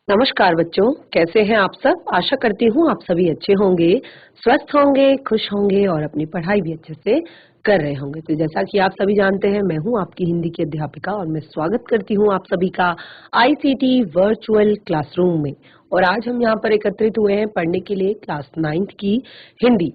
नमस्कार बच्चों, कैसे हैं आप सब? आशा करती हूँ आप सभी अच्छे होंगे, स्वस्थ होंगे, खुश होंगे और अपनी पढ़ाई भी अच्छे से कर रहे होंगे। तो जैसा कि आप सभी जानते हैं, मैं हूँ आपकी हिंदी की अध्यापिका और मैं स्वागत करती हूँ आप सभी का आईसीटी वर्चुअल क्लासरूम में। और आज हम यहाँ पर एकत्रित हुए हैं पढ़ने के लिए क्लास 9th की हिंदी।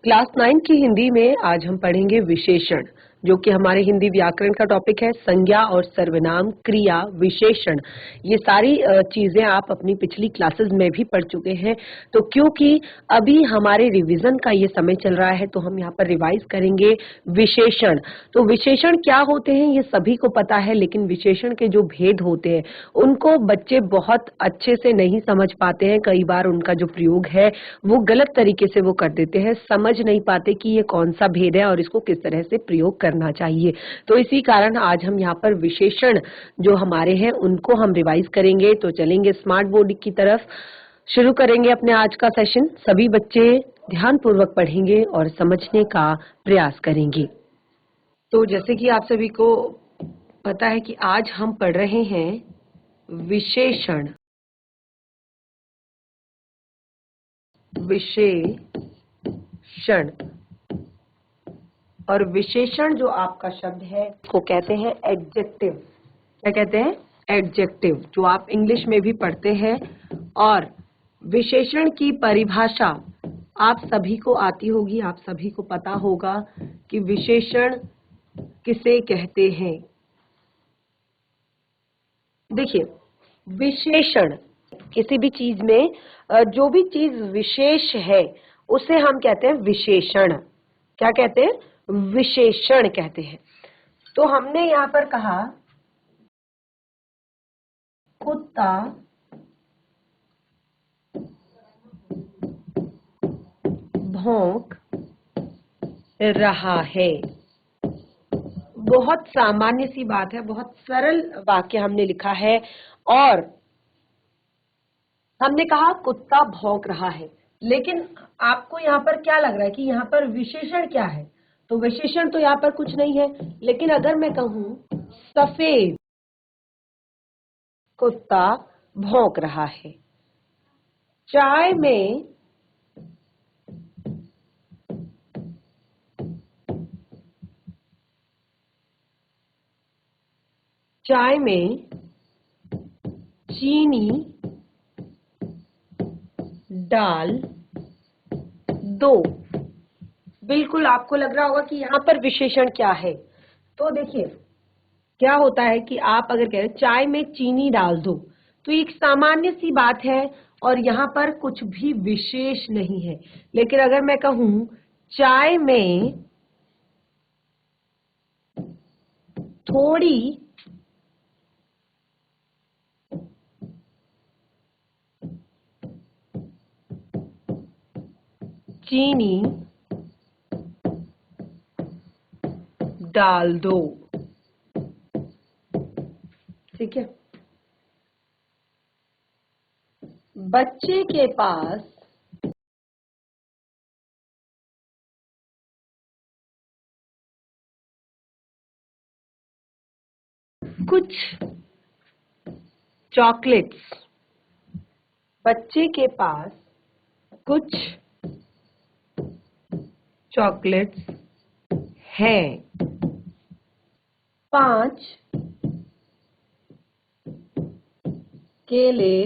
क्लास 9th की हिंदी में आज हम पढ़ेंगे विशेषण, जो कि हमारे हिंदी व्याकरण का टॉपिक है। संज्ञा और सर्वनाम, क्रिया, विशेषण, ये सारी चीजें आप अपनी पिछली क्लासेस में भी पढ़ चुके हैं। तो क्योंकि अभी हमारे रिवीजन का ये समय चल रहा है, तो हम यहाँ पर रिवाइज करेंगे विशेषण। तो विशेषण क्या होते हैं ये सभी को पता है, लेकिन विशेषण के जो भेद होते हैं उनको बच्चे बहुत अच्छे से नहीं समझ पाते हैं। कई बार उनका जो प्रयोग है वो गलत तरीके से वो कर देते हैं, समझ नहीं पाते कि ये कौन सा भेद है और इसको किस तरह से प्रयोग करना चाहिए। तो इसी कारण आज हम यहाँ पर विशेषण जो हमारे हैं उनको हम रिवाइज करेंगे। तो चलेंगे स्मार्ट बोर्ड की तरफ, शुरू करेंगे अपने आज का सेशन। सभी बच्चे ध्यान पूर्वक पढ़ेंगे और समझने का प्रयास करेंगे। तो जैसे कि आप सभी को पता है कि आज हम पढ़ रहे हैं विशेषण। विशेषण और विशेषण जो आपका शब्द है उसको कहते हैं एडजेक्टिव। क्या कहते हैं? एडजेक्टिव, जो आप इंग्लिश में भी पढ़ते हैं। और विशेषण की परिभाषा आप सभी को आती होगी, आप सभी को पता होगा कि विशेषण किसे कहते हैं। देखिए, विशेषण किसी भी चीज में जो भी चीज विशेष है उसे हम कहते हैं विशेषण। क्या कहते हैं? विशेषण कहते हैं। तो हमने यहाँ पर कहा कुत्ता भौंक रहा है। बहुत सामान्य सी बात है, बहुत सरल वाक्य हमने लिखा है और हमने कहा कुत्ता भौंक रहा है। लेकिन आपको यहाँ पर क्या लग रहा है कि यहाँ पर विशेषण क्या है? तो विशेषण तो यहाँ पर कुछ नहीं है। लेकिन अगर मैं कहूँ सफेद कुत्ता भौंक रहा है, चाय में चीनी डाल दो। बिल्कुल आपको लग रहा होगा कि यहाँ पर विशेषण क्या है। तो देखिए क्या होता है कि आप अगर कह रहे चाय में चीनी डाल दो, तो एक सामान्य सी बात है और यहाँ पर कुछ भी विशेष नहीं है। लेकिन अगर मैं कहूँ चाय में थोड़ी चीनी डाल दो, ठीक है। बच्चे के पास कुछ चॉकलेट्स, बच्चे के पास कुछ चॉकलेट्स हैं। 5 केले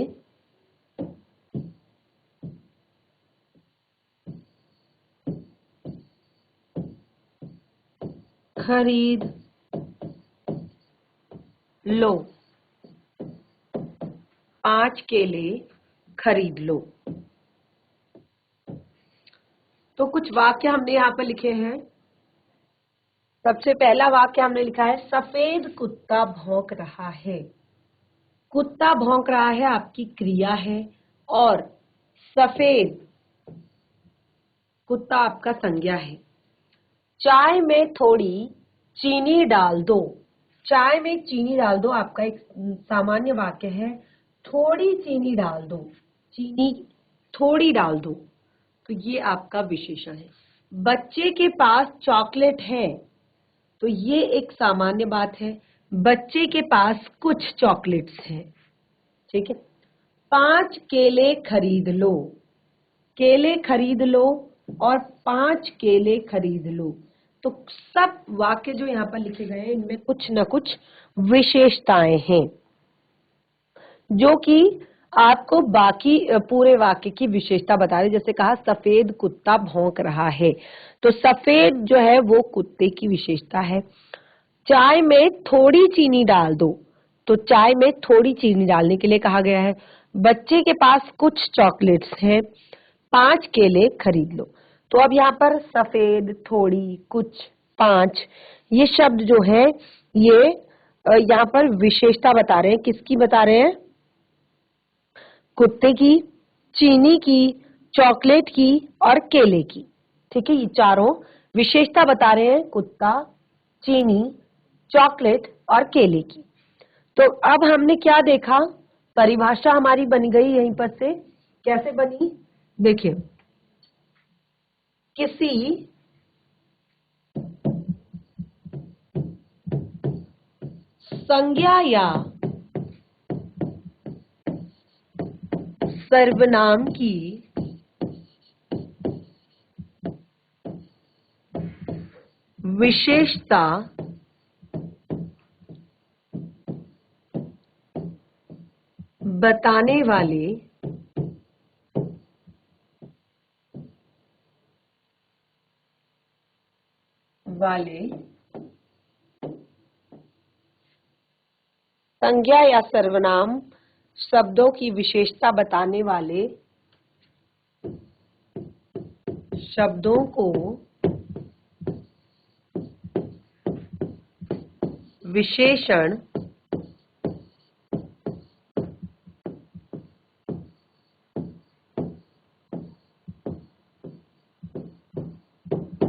खरीद लो, 5 केले खरीद लो। तो कुछ वाक्य हमने यहाँ पर लिखे हैं। सबसे पहला वाक्य हमने लिखा है सफेद कुत्ता भौंक रहा है। कुत्ता भौंक रहा है आपकी क्रिया है और सफेद कुत्ता आपका संज्ञा है। चाय में थोड़ी चीनी डाल दो, चाय में चीनी डाल दो आपका एक सामान्य वाक्य है। थोड़ी चीनी डाल दो, चीनी थोड़ी डाल दो, तो ये आपका विशेषण है। बच्चे के पास चॉकलेट है, तो ये एक सामान्य बात है। बच्चे के पास कुछ चॉकलेट्स हैं, ठीक है। 5 केले खरीद लो, केले खरीद लो और 5 केले खरीद लो। तो सब वाक्य जो यहाँ पर लिखे गए हैं इनमें कुछ न कुछ विशेषताएं हैं जो कि आपको बाकी पूरे वाक्य की विशेषता बता रहे। जैसे कहा सफेद कुत्ता भौंक रहा है, तो सफेद जो है वो कुत्ते की विशेषता है। चाय में थोड़ी चीनी डाल दो, तो चाय में थोड़ी चीनी डालने के लिए कहा गया है। बच्चे के पास कुछ चॉकलेट्स हैं, 5 केले खरीद लो। तो अब यहाँ पर सफेद, थोड़ी, कुछ, 5 ये शब्द जो है ये यहाँ पर विशेषता बता रहे हैं। किसकी बता रहे हैं? कुत्ते की, चीनी की, चॉकलेट की और केले की। ठीक है, ये चारों विशेषता बता रहे हैं, कुत्ता, चीनी, चॉकलेट और केले की। तो अब हमने क्या देखा? परिभाषा हमारी बन गई यहीं पर से। कैसे बनी? देखिए, किसी संज्ञा या सर्वनाम की विशेषता बताने वाले संज्ञा या सर्वनाम शब्दों की विशेषता बताने वाले शब्दों को विशेषण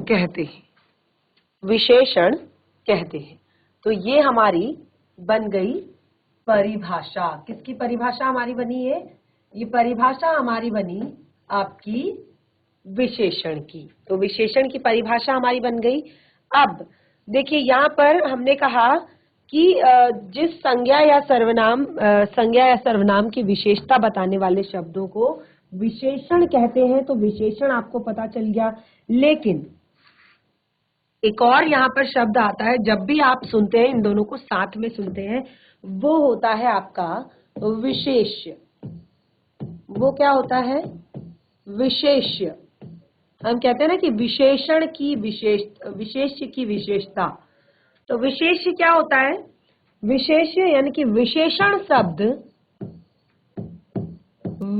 कहते हैं। विशेषण कहते हैं। तो ये हमारी बन गई परिभाषा। किसकी परिभाषा हमारी बनी है? ये परिभाषा हमारी बनी आपकी विशेषण की। तो विशेषण की परिभाषा हमारी बन गई। अब देखिए, यहाँ पर हमने कहा कि जिस संज्ञा या सर्वनाम की विशेषता बताने वाले शब्दों को विशेषण कहते हैं। तो विशेषण आपको पता चल गया, लेकिन एक और यहाँ पर शब्द आता है। जब भी आप सुनते हैं, इन दोनों को साथ में सुनते हैं, वो होता है आपका विशेष्य। वो क्या होता है? विशेष्य। हम कहते हैं ना कि विशेषण की विशेष्य की विशेषता। तो विशेष्य क्या होता है? विशेष्य यानी कि विशेषण शब्द,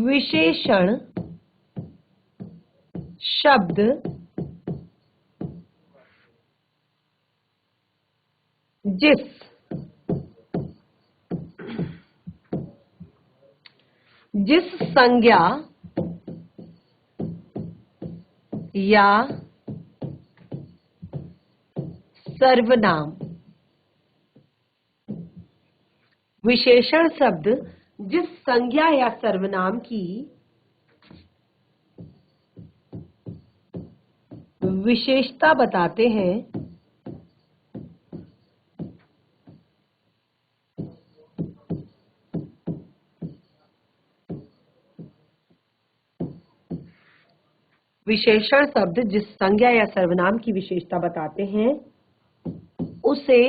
विशेषण शब्द जिस संज्ञा या सर्वनाम, विशेषण शब्द जिस संज्ञा या सर्वनाम की विशेषता बताते हैं, विशेषण शब्द जिस संज्ञा या सर्वनाम की विशेषता बताते हैं उसे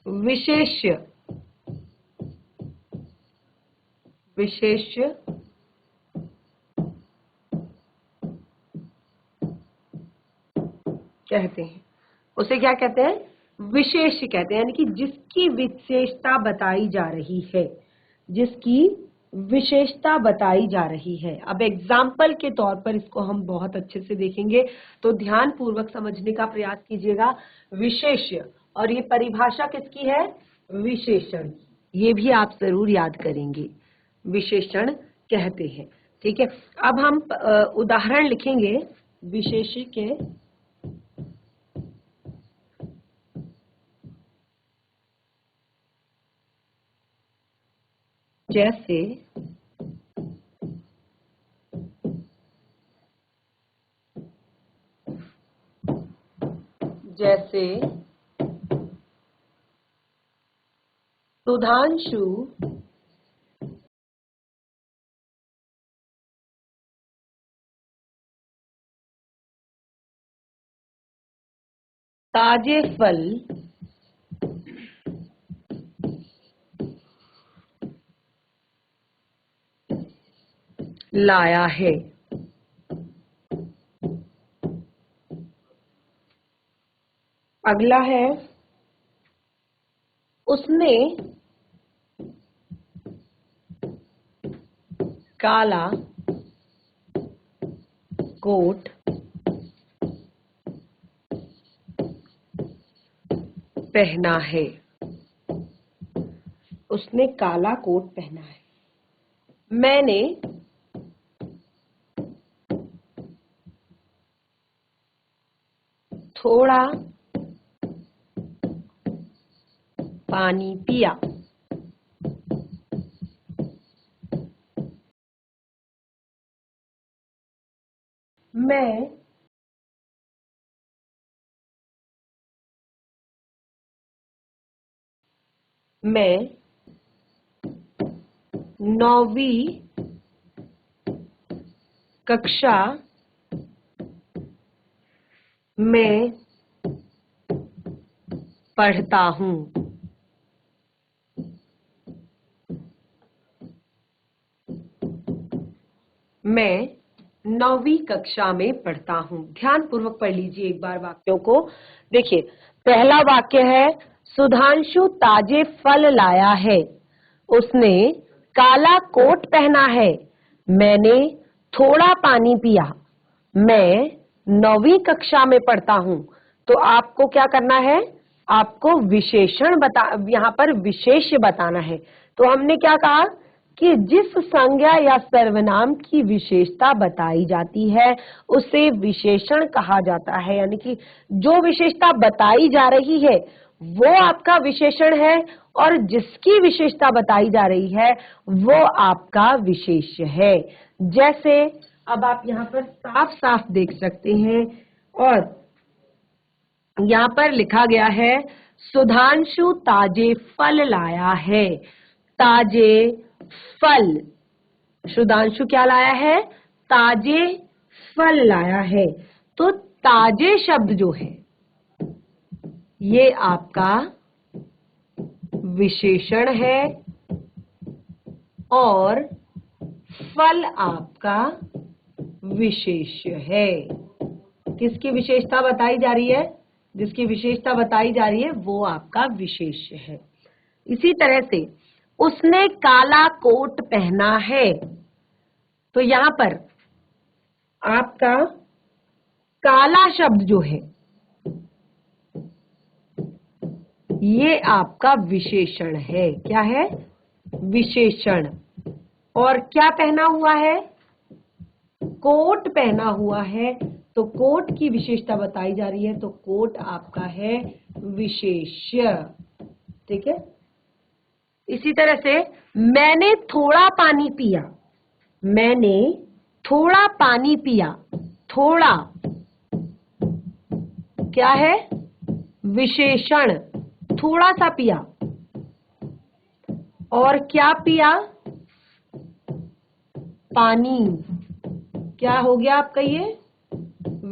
विशेष्य कहते हैं। उसे क्या कहते हैं? विशेष्य कहते हैं, यानी कि जिसकी विशेषता बताई जा रही है, जिसकी विशेषता बताई जा रही है। अब एग्जाम्पल के तौर पर इसको हम बहुत अच्छे से देखेंगे, तो ध्यान पूर्वक समझने का प्रयास कीजिएगा। विशेष्य, और ये परिभाषा किसकी है? विशेषण। ये भी आप जरूर याद करेंगे, विशेषण कहते हैं। ठीक है, अब हम उदाहरण लिखेंगे विशेष्य के। जैसे सुधांशु ताजे फल लाया है। अगला है, उसने काला कोट पहना है। उसने काला कोट पहना है। मैंने थोड़ा पानी पिया। मैं 9वीं कक्षा में पढ़ता हूँ। मैं 9वीं कक्षा में पढ़ता हूँ। ध्यान पूर्वक पढ़ लीजिए एक बार वाक्यों को। देखिए, पहला वाक्य है, सुधांशु ताजे फल लाया है। उसने काला कोट पहना है। मैंने थोड़ा पानी पिया। मैं 9वीं कक्षा में पढ़ता हूँ। तो आपको क्या करना है? आपको विशेषण यहाँ पर विशेष्य बताना है। तो हमने क्या कहा कि जिस संज्ञा या सर्वनाम की विशेषता बताई जाती है उसे विशेषण कहा जाता है। यानी कि जो विशेषता बताई जा रही है वो आपका विशेषण है और जिसकी विशेषता बताई जा रही है वो आपका विशेष्य है। जैसे अब आप यहाँ पर साफ साफ देख सकते हैं और यहाँ पर लिखा गया है, सुधांशु ताजे फल लाया है। ताजे फल, सुधांशु क्या लाया है? ताजे फल लाया है। तो ताजे शब्द जो है ये आपका विशेषण है और फल आपका विशेष्य है। किसकी विशेषता बताई जा रही है? जिसकी विशेषता बताई जा रही है वो आपका विशेष्य है। इसी तरह से उसने काला कोट पहना है। तो यहां पर आपका काला शब्द जो है ये आपका विशेषण है। क्या है? विशेषण। और क्या पहना हुआ है? कोट पहना हुआ है। तो कोट की विशेषता बताई जा रही है तो कोट आपका है विशेष्य। ठीक है। इसी तरह से मैंने थोड़ा पानी पिया। मैंने थोड़ा पानी पिया। थोड़ा क्या है? विशेषण। थोड़ा सा पिया। और क्या पिया? पानी। क्या हो गया आपका ये?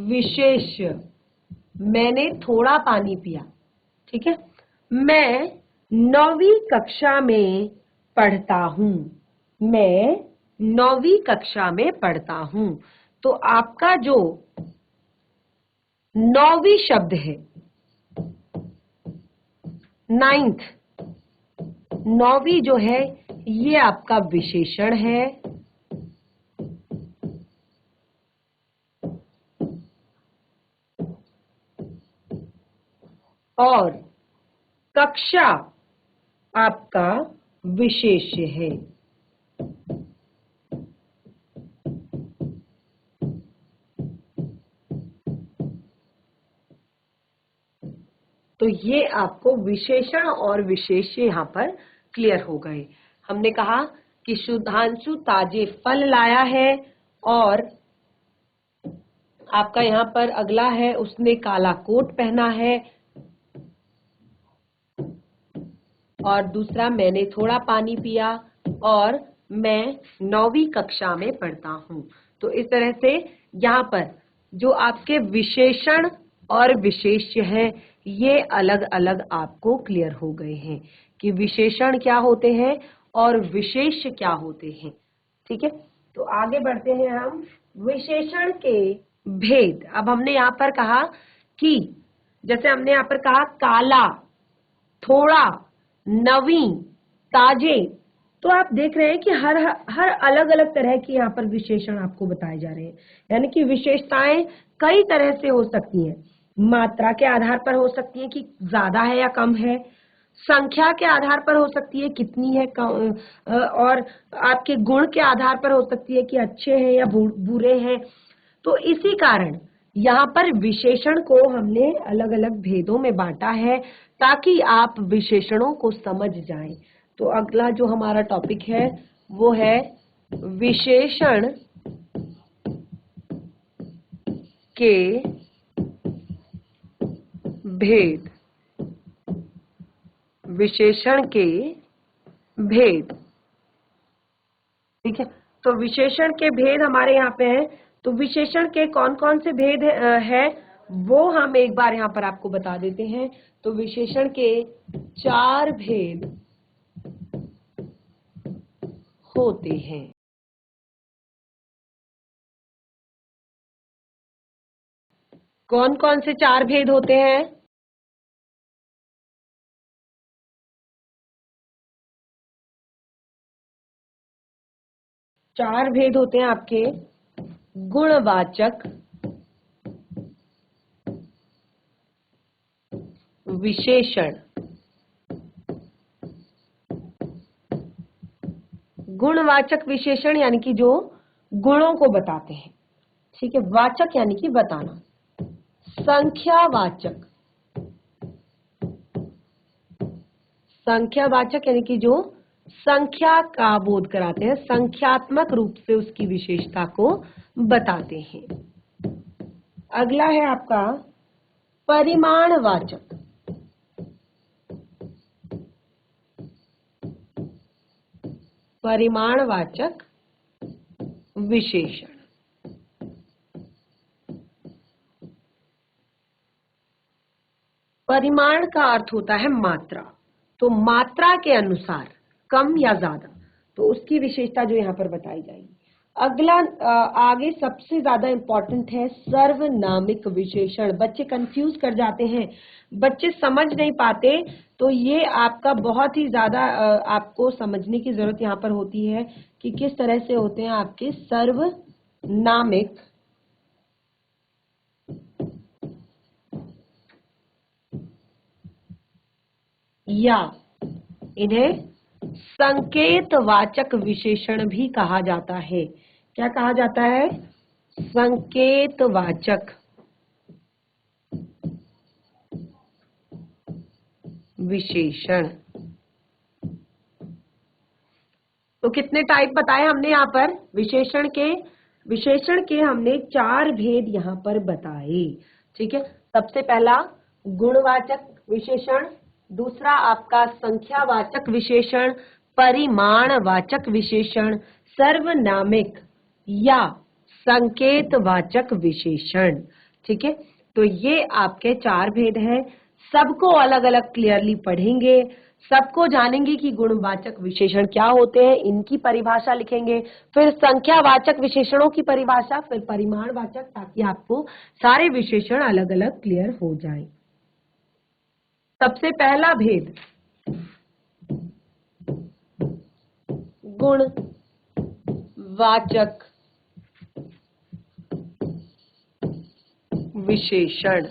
विशेष्य। मैंने थोड़ा पानी पिया। ठीक है। मैं 9वीं कक्षा में पढ़ता हूँ। मैं 9वीं कक्षा में पढ़ता हूँ। तो आपका जो 9वीं शब्द है, 9th, 9वीं जो है ये आपका विशेषण है और कक्षा आपका विशेष्य है। तो ये आपको विशेषण और विशेष्य यहाँ पर क्लियर हो गए। हमने कहा कि सुधांशु ताजे फल लाया है और आपका यहाँ पर अगला है, उसने काला कोट पहना है और दूसरा मैंने थोड़ा पानी पिया और मैं 9वीं कक्षा में पढ़ता हूँ। तो इस तरह से यहाँ पर जो आपके विशेषण और विशेष्य है ये अलग अलग आपको क्लियर हो गए हैं कि विशेषण क्या होते हैं और विशेष क्या होते हैं। ठीक है, तो आगे बढ़ते हैं हम विशेषण के भेद। अब हमने यहाँ पर कहा कि जैसे हमने यहाँ पर कहा काला, थोड़ा, नवीन, ताजे, तो आप देख रहे हैं कि हर हर अलग अलग तरह के यहाँ पर विशेषण आपको बताए जा रहे हैं। यानी कि विशेषताएं कई तरह से हो सकती हैं। मात्रा के आधार पर हो सकती है कि ज्यादा है या कम है, संख्या के आधार पर हो सकती है कितनी है और आपके गुण के आधार पर हो सकती है कि अच्छे हैं या बुरे हैं। तो इसी कारण यहाँ पर विशेषण को हमने अलग अलग भेदों में बांटा है ताकि आप विशेषणों को समझ जाएं। तो अगला जो हमारा टॉपिक है वो है विशेषण के भेद। विशेषण के भेद, ठीक है। तो विशेषण के भेद हमारे यहाँ पे हैं। तो विशेषण के कौन कौन से भेद है वो हम एक बार यहाँ पर आपको बता देते हैं। तो विशेषण के 4 भेद होते हैं। कौन कौन से 4 भेद होते हैं? चार भेद होते हैं आपके। गुणवाचक विशेषण। गुणवाचक विशेषण यानी कि जो गुणों को बताते हैं, ठीक है। वाचक यानी कि बताना। संख्यावाचक, संख्यावाचक यानी कि जो संख्या का बोध कराते हैं, संख्यात्मक रूप से उसकी विशेषता को बताते हैं। अगला है आपका परिमाणवाचक। परिमाणवाचक विशेषण। परिमाण का अर्थ होता है मात्रा, तो मात्रा के अनुसार कम या ज्यादा, तो उसकी विशेषता जो यहाँ पर बताई जाएगी। अगला आगे सबसे ज्यादा इंपॉर्टेंट है सर्वनामिक विशेषण। बच्चे कंफ्यूज कर जाते हैं, बच्चे समझ नहीं पाते, तो ये आपका बहुत ही ज्यादा आपको समझने की जरूरत यहाँ पर होती है कि किस तरह से होते हैं आपके सर्वनामिक या इन्हें संकेतवाचक विशेषण भी कहा जाता है। क्या कहा जाता है? संकेतवाचक विशेषण। तो कितने टाइप बताए हमने यहाँ पर विशेषण के? विशेषण के हमने 4 भेद यहाँ पर बताए, ठीक है। सबसे पहला गुणवाचक विशेषण, दूसरा आपका संख्यावाचक विशेषण, परिमाणवाचक विशेषण, सर्वनामिक या संकेतवाचक विशेषण, ठीक है। तो ये आपके 4 भेद हैं। सबको अलग अलग क्लियरली पढ़ेंगे, सबको जानेंगे कि गुणवाचक विशेषण क्या होते हैं, इनकी परिभाषा लिखेंगे, फिर संख्यावाचक विशेषणों की परिभाषा, फिर परिमाणवाचक, ताकि आपको सारे विशेषण अलग अलग क्लियर हो जाएं। सबसे पहला भेद गुणवाचक विशेषण।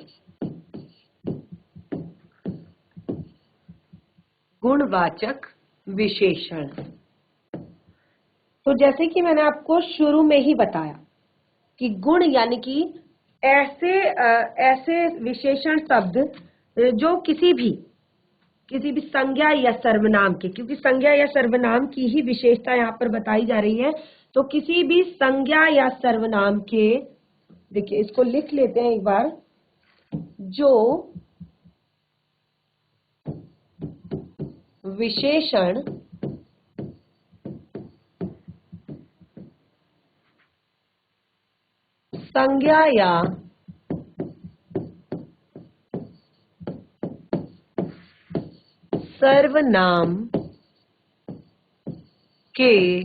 गुणवाचक विशेषण, तो जैसे कि मैंने आपको शुरू में ही बताया कि गुण यानी कि ऐसे विशेषण शब्द जो किसी भी संज्ञा या सर्वनाम के, क्योंकि संज्ञा या सर्वनाम की ही विशेषता यहाँ पर बताई जा रही है, तो किसी भी संज्ञा या सर्वनाम के, देखिए इसको लिख लेते हैं एक बार, जो विशेषण संज्ञा या सर्वनाम के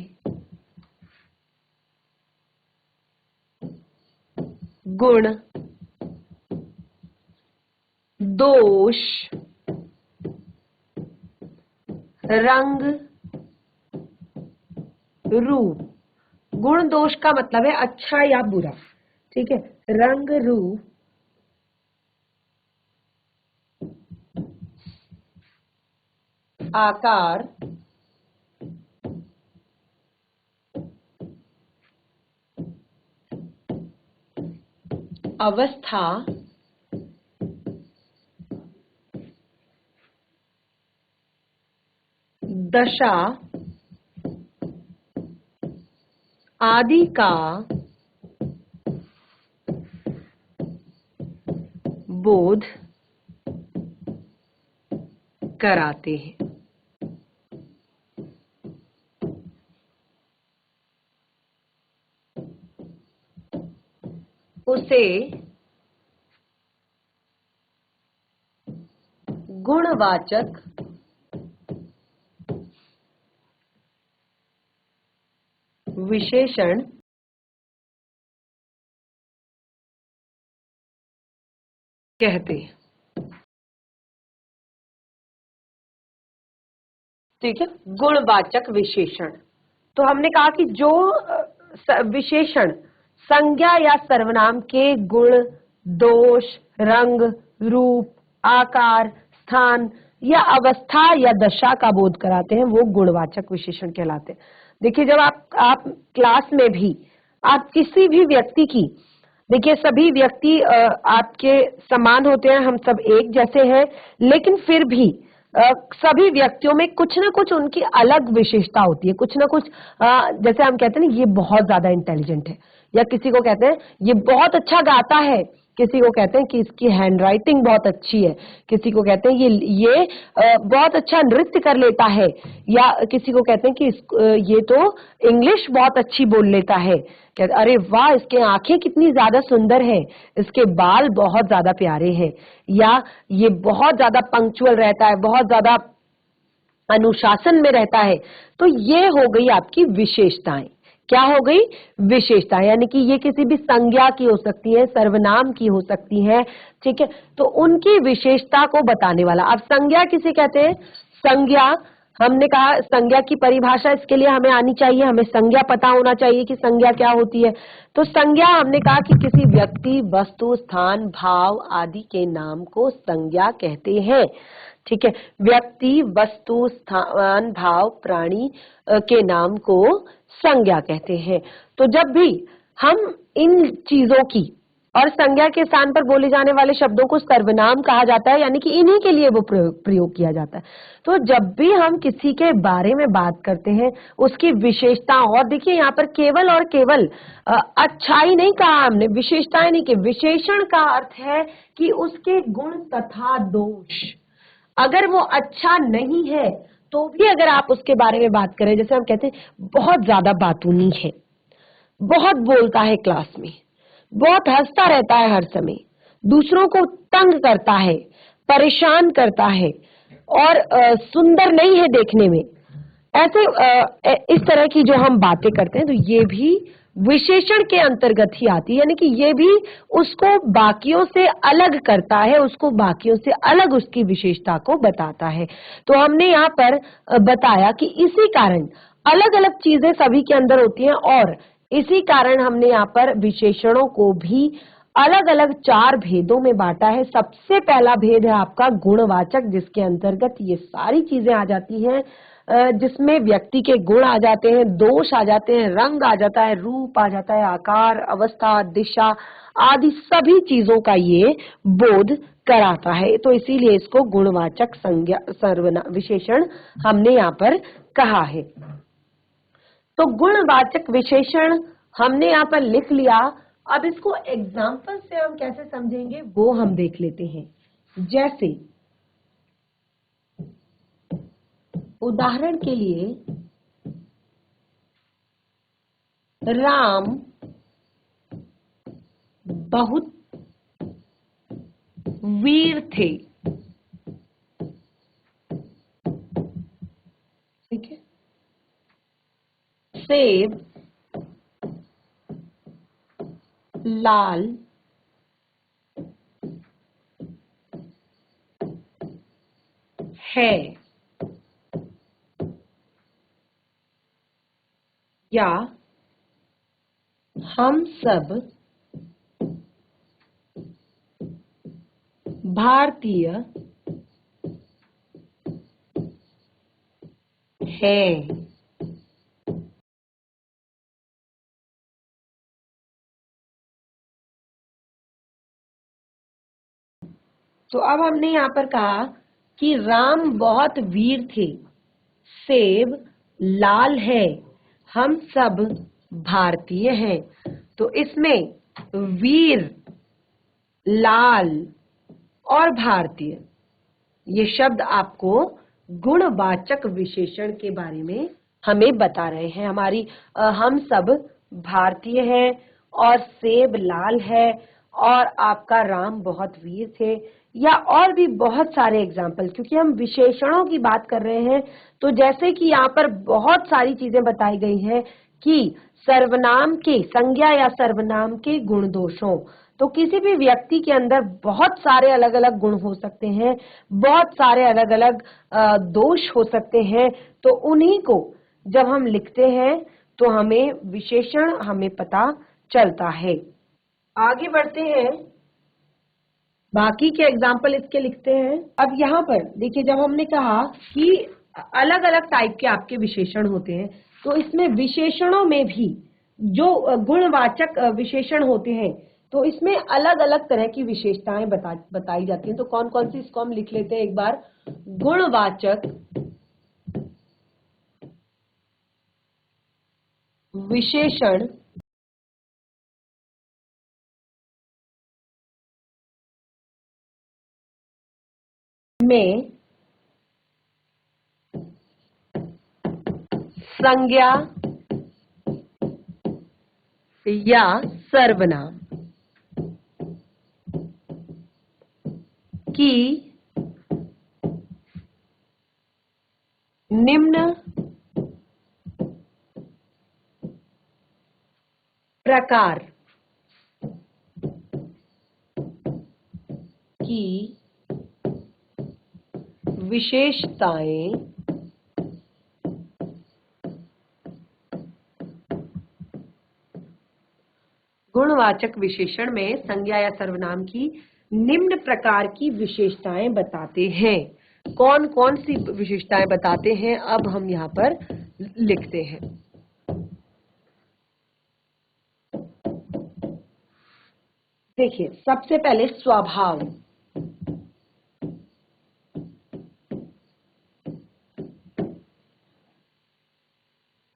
गुण दोष रंग रूप। गुण दोष का मतलब है अच्छा या बुरा, ठीक है। रंग रूप आकार अवस्था दशा आदि का बोध कराते हैं। उसे गुणवाचक विशेषण कहते हैं, ठीक है। गुणवाचक विशेषण, तो हमने कहा कि जो विशेषण संज्ञा या सर्वनाम के गुण दोष रंग रूप आकार स्थान या अवस्था या दशा का बोध कराते हैं वो गुणवाचक विशेषण कहलाते हैं। देखिए जब आप क्लास में भी आप किसी भी व्यक्ति की, देखिए सभी व्यक्ति आपके समान होते हैं, हम सब एक जैसे हैं, लेकिन फिर भी सभी व्यक्तियों में कुछ ना कुछ उनकी अलग विशेषता होती है, कुछ ना कुछ जैसे हम कहते हैं ना ये बहुत ज्यादा इंटेलिजेंट है, या किसी को कहते हैं ये बहुत अच्छा गाता है, किसी को कहते हैं कि इसकी हैंडराइटिंग बहुत अच्छी है, किसी को कहते हैं ये बहुत अच्छा नृत्य कर लेता है, या किसी को कहते हैं कि ये तो इंग्लिश बहुत अच्छी बोल लेता है, कहते अरे वाह इसके आंखें कितनी ज्यादा सुंदर है, इसके बाल बहुत ज्यादा प्यारे हैं, या ये बहुत ज्यादा पंक्चुअल रहता है, बहुत ज्यादा अनुशासन में रहता है। तो ये हो गई आपकी विशेषताएं। क्या हो गई? विशेषता, यानी कि ये किसी भी संज्ञा की हो सकती है, सर्वनाम की हो सकती है, ठीक है। तो उनकी विशेषता को बताने वाला। अब संज्ञा किसे कहते हैं? संज्ञा, हमने कहा संज्ञा की परिभाषा इसके लिए हमें आनी चाहिए, हमें संज्ञा पता होना चाहिए कि संज्ञा क्या होती है। तो संज्ञा हमने कहा कि किसी व्यक्ति वस्तु स्थान भाव आदि के नाम को संज्ञा कहते हैं, ठीक है। व्यक्ति वस्तु स्थान भाव प्राणी के नाम को संज्ञा कहते हैं। तो जब भी हम इन चीजों की और संज्ञा के स्थान पर बोले जाने वाले शब्दों को सर्वनाम कहा जाता है, यानी कि इन्हीं के लिए वो प्रयोग किया जाता है। तो जब भी हम किसी के बारे में बात करते हैं उसकी विशेषता, और देखिए यहाँ पर केवल और केवल अच्छाई नहीं कहा हमने, विशेषताएं नहीं की, विशेषण का अर्थ है कि उसके गुण तथा दोष। अगर वो अच्छा नहीं है तो भी अगर आप उसके बारे में बात करें, जैसे हम कहते हैं बहुत ज्यादा बातूनी है, बहुत बोलता है क्लास में, बहुत हंसता रहता है हर समय, दूसरों को तंग करता है, परेशान करता है, और सुंदर नहीं है देखने में, ऐसे इस तरह की जो हम बातें करते हैं, तो ये भी विशेषण के अंतर्गत ही आती है, यानी कि ये भी उसको बाकियों से अलग करता है, उसको बाकियों से अलग उसकी विशेषता को बताता है। तो हमने यहाँ पर बताया कि इसी कारण अलग अलग चीजें सभी के अंदर होती हैं, और इसी कारण हमने यहाँ पर विशेषणों को भी अलग अलग 4 भेदों में बांटा है। सबसे पहला भेद है आपका गुणवाचक, जिसके अंतर्गत ये सारी चीजें आ जाती हैं, जिसमें व्यक्ति के गुण आ जाते हैं, दोष आ जाते हैं, रंग आ जाता है, रूप आ जाता है, आकार अवस्था दिशा आदि सभी चीजों का ये बोध कराता है। तो इसीलिए इसको गुणवाचक संज्ञा सर्वनाम विशेषण हमने यहाँ पर कहा है। तो गुणवाचक विशेषण हमने यहाँ पर लिख लिया। अब इसको एग्जाम्पल से हम कैसे समझेंगे वो हम देख लेते हैं। जैसे उदाहरण के लिए राम बहुत वीर थे, सेब लाल है, या हम सब भारतीय हैं। तो अब हमने यहाँ पर कहा कि राम बहुत वीर थे, सेब लाल है, हम सब भारतीय हैं। तो इसमें वीर, लाल और भारतीय, ये शब्द आपको गुणवाचक विशेषण के बारे में हमें बता रहे हैं। हम सब भारतीय हैं और सेब लाल है और आपका राम बहुत वीर थे, या और भी बहुत सारे एग्जाम्पल। क्योंकि हम विशेषणों की बात कर रहे हैं, तो जैसे कि यहाँ पर बहुत सारी चीजें बताई गई हैं कि सर्वनाम के, संज्ञा या सर्वनाम के गुण दोषों, तो किसी भी व्यक्ति के अंदर बहुत सारे अलग अलग गुण हो सकते हैं, बहुत सारे अलग अलग दोष हो सकते हैं। तो उन्हीं को जब हम लिखते हैं तो हमें विशेषण हमें पता चलता है। आगे बढ़ते हैं, बाकी के एग्जाम्पल इसके लिखते हैं। अब यहाँ पर देखिए, जब हमने कहा कि अलग अलग टाइप के आपके विशेषण होते हैं, तो इसमें विशेषणों में भी जो गुणवाचक विशेषण होते हैं, तो इसमें अलग अलग तरह की विशेषताएं बताई जाती हैं। तो कौन कौन सी, इसको हम लिख लेते हैं एक बार। गुणवाचक विशेषण में संज्ञा या सर्वनाम की निम्न प्रकार की विशेषताएं गुणवाचक विशेषण में संज्ञा या सर्वनाम की निम्न प्रकार की विशेषताएं बताते हैं। कौन कौन सी विशेषताएं बताते हैं, अब हम यहाँ पर लिखते हैं। देखिए, सबसे पहले स्वभाव।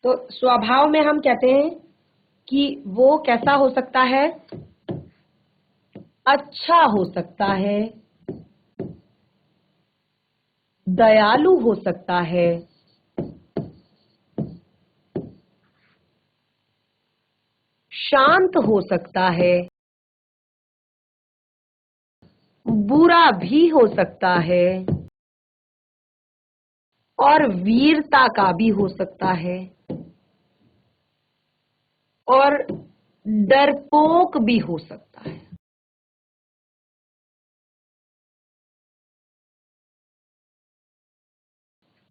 तो स्वभाव में हम कहते हैं कि वो कैसा हो सकता है, अच्छा हो सकता है, दयालु हो सकता है, शांत हो सकता है, बुरा भी हो सकता है, और वीरता का भी हो सकता है, और डरपोक भी हो सकता है।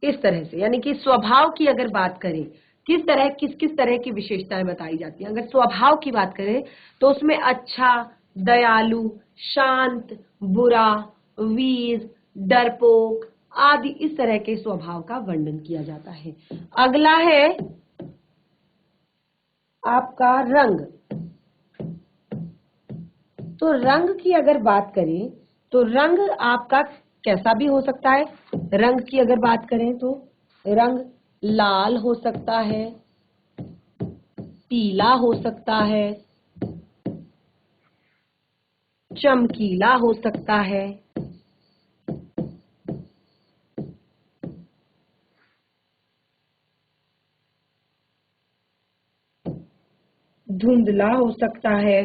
इस तरह से, यानी कि स्वभाव की अगर बात करें, किस किस तरह की विशेषताएं बताई जाती हैं। अगर स्वभाव की बात करें तो उसमें अच्छा, दयालु, शांत, बुरा, वीर, डरपोक आदि इस तरह के स्वभाव का वर्णन किया जाता है। अगला है आपका रंग। तो रंग की अगर बात करें तो रंग आपका कैसा भी हो सकता है। रंग की अगर बात करें तो रंग लाल हो सकता है, पीला हो सकता है, चमकीला हो सकता है, धुंधला हो सकता है,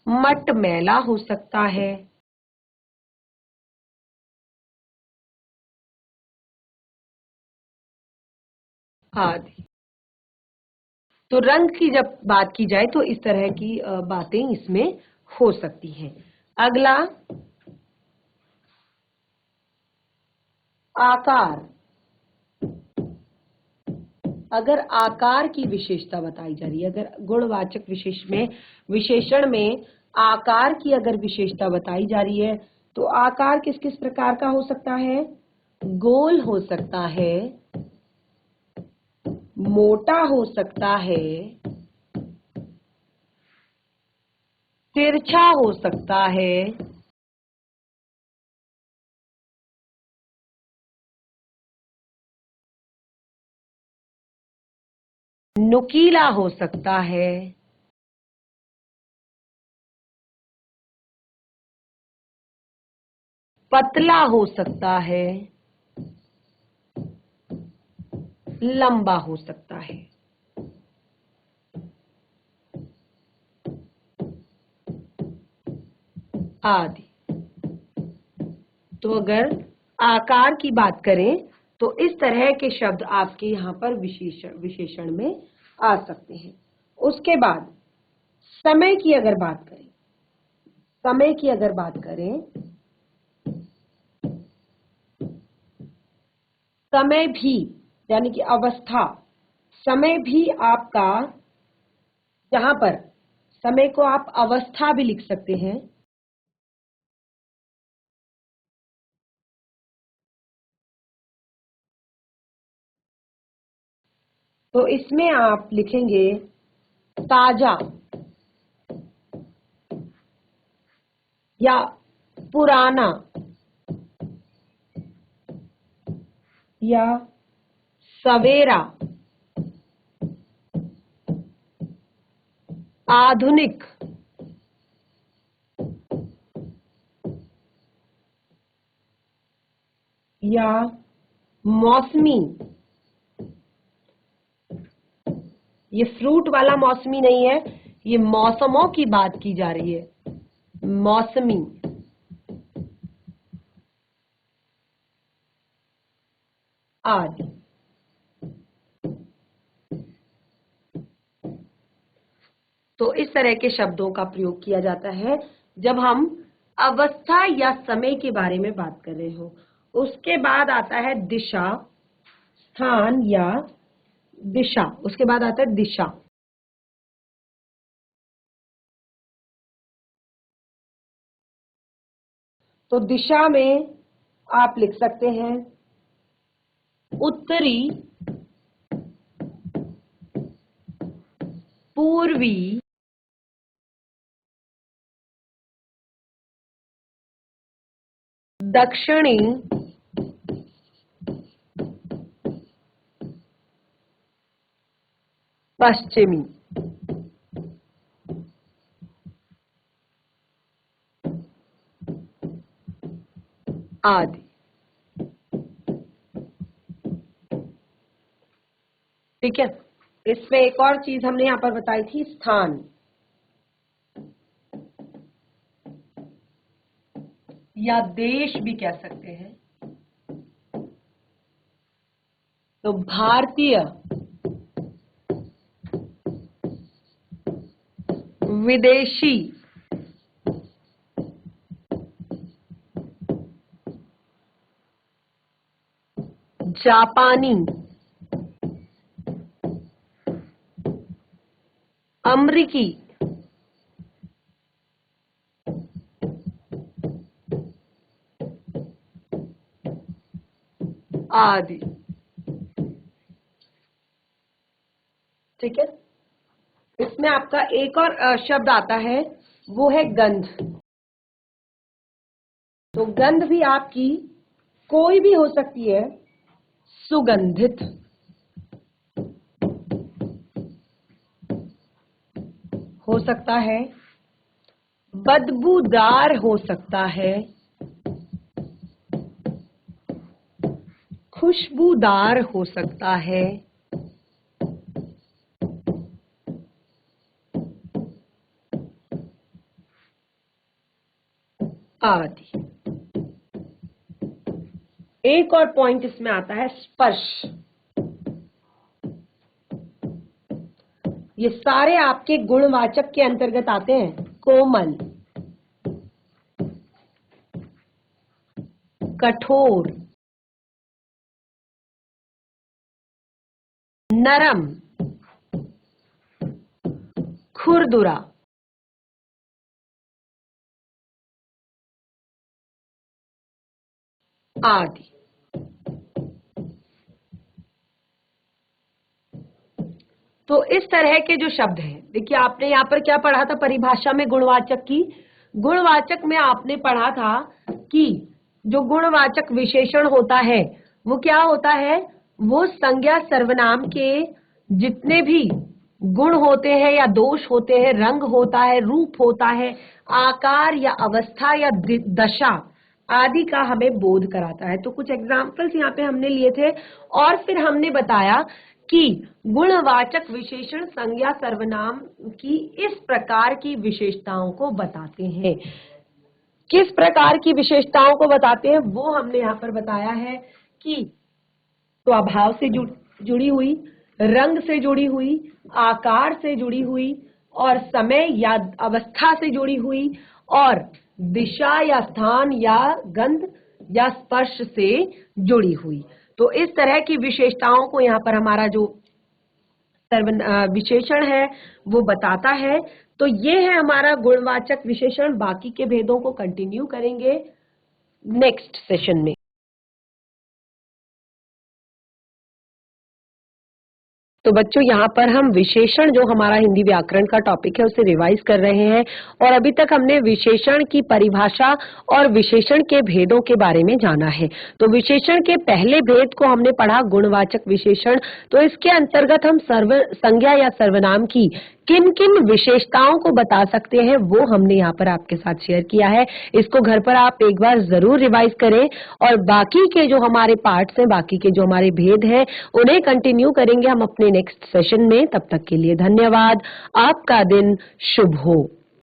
मटमैला हो सकता है, आदि। तो रंग की जब बात की जाए तो इस तरह की बातें इसमें हो सकती हैं। अगला आकार। अगर आकार की विशेषता बताई जा रही है, अगर गुणवाचक विशेषण में आकार की अगर विशेषता बताई जा रही है, तो आकार किस किस प्रकार का हो सकता है? गोल हो सकता है, मोटा हो सकता है, तिरछा हो सकता है, नुकीला हो सकता है, पतला हो सकता है, लंबा हो सकता है। आदि। तो अगर आकार की बात करें तो इस तरह के शब्द आपके यहाँ पर विशेषण में आ सकते हैं। उसके बाद समय की अगर बात करें, समय की अगर बात करें, समय भी यानी कि अवस्था, समय भी आपका, जहां पर समय को आप अवस्था भी लिख सकते हैं। तो इसमें आप लिखेंगे ताजा या पुराना या सवेरा, आधुनिक, या मौसमी। ये फ्रूट वाला मौसमी नहीं है, ये मौसमों की बात की जा रही है, मौसमी। आदि। तो इस तरह के शब्दों का प्रयोग किया जाता है जब हम अवस्था या समय के बारे में बात कर रहे हो। उसके बाद आता है दिशा, स्थान या दिशा। उसके बाद आता है दिशा। तो दिशा में आप लिख सकते हैं उत्तरी, पूर्वी, दक्षिणी, पश्चिमी। आदि। ठीक है। इसमें एक और चीज हमने यहां पर बताई थी, स्थान या देश भी कह सकते हैं। तो भारतीय, विदेशी, जापानी, अमरीकी, आदि। ठीक है। इसमें आपका एक और शब्द आता है, वो है गंध। तो गंध भी आपकी कोई भी हो सकती है, सुगंधित, हो सकता है, बदबूदार हो सकता है, खुशबूदार हो सकता है, आदि। एक और पॉइंट इसमें आता है स्पर्श। ये सारे आपके गुणवाचक के अंतर्गत आते हैं। कोमल, कठोर, नरम, खुरदुरा, आदि। तो इस तरह के जो शब्द हैं, देखिए आपने यहाँ पर क्या पढ़ा था परिभाषा में गुणवाचक की। गुणवाचक में आपने पढ़ा था कि जो गुणवाचक विशेषण होता है वो क्या होता है, वो संज्ञा सर्वनाम के जितने भी गुण होते हैं या दोष होते हैं, रंग होता है, रूप होता है, आकार या अवस्था या दशा आदि का हमें बोध कराता है। तो कुछ एग्जाम्पल्स यहाँ पे हमने लिए थे और फिर हमने बताया कि गुणवाचक विशेषण संज्ञा सर्वनाम की इस प्रकार की विशेषताओं को बताते हैं। किस प्रकार की विशेषताओं को बताते हैं वो हमने यहाँ पर बताया है कि स्वभाव से जुड़ी हुई, रंग से जुड़ी हुई, आकार से जुड़ी हुई और समय या अवस्था से जुड़ी हुई और दिशा या स्थान या गंध या स्पर्श से जुड़ी हुई। तो इस तरह की विशेषताओं को यहाँ पर हमारा जो विशेषण है वो बताता है। तो ये है हमारा गुणवाचक विशेषण। बाकी के भेदों को कंटिन्यू करेंगे नेक्स्ट सेशन में। तो बच्चों यहाँ पर हम विशेषण जो हमारा हिंदी व्याकरण का टॉपिक है उसे रिवाइज कर रहे हैं और अभी तक हमने विशेषण की परिभाषा और विशेषण के भेदों के बारे में जाना है। तो विशेषण के पहले भेद को हमने पढ़ा गुणवाचक विशेषण। तो इसके अंतर्गत हम संज्ञा या सर्वनाम की किन किन विशेषताओं को बता सकते हैं वो हमने यहाँ पर आपके साथ शेयर किया है। इसको घर पर आप एक बार जरूर रिवाइज करें और बाकी के जो हमारे पार्ट्स हैं, बाकी के जो हमारे भेद हैं उन्हें कंटिन्यू करेंगे हम अपने नेक्स्ट सेशन में। तब तक के लिए धन्यवाद। आपका दिन शुभ हो।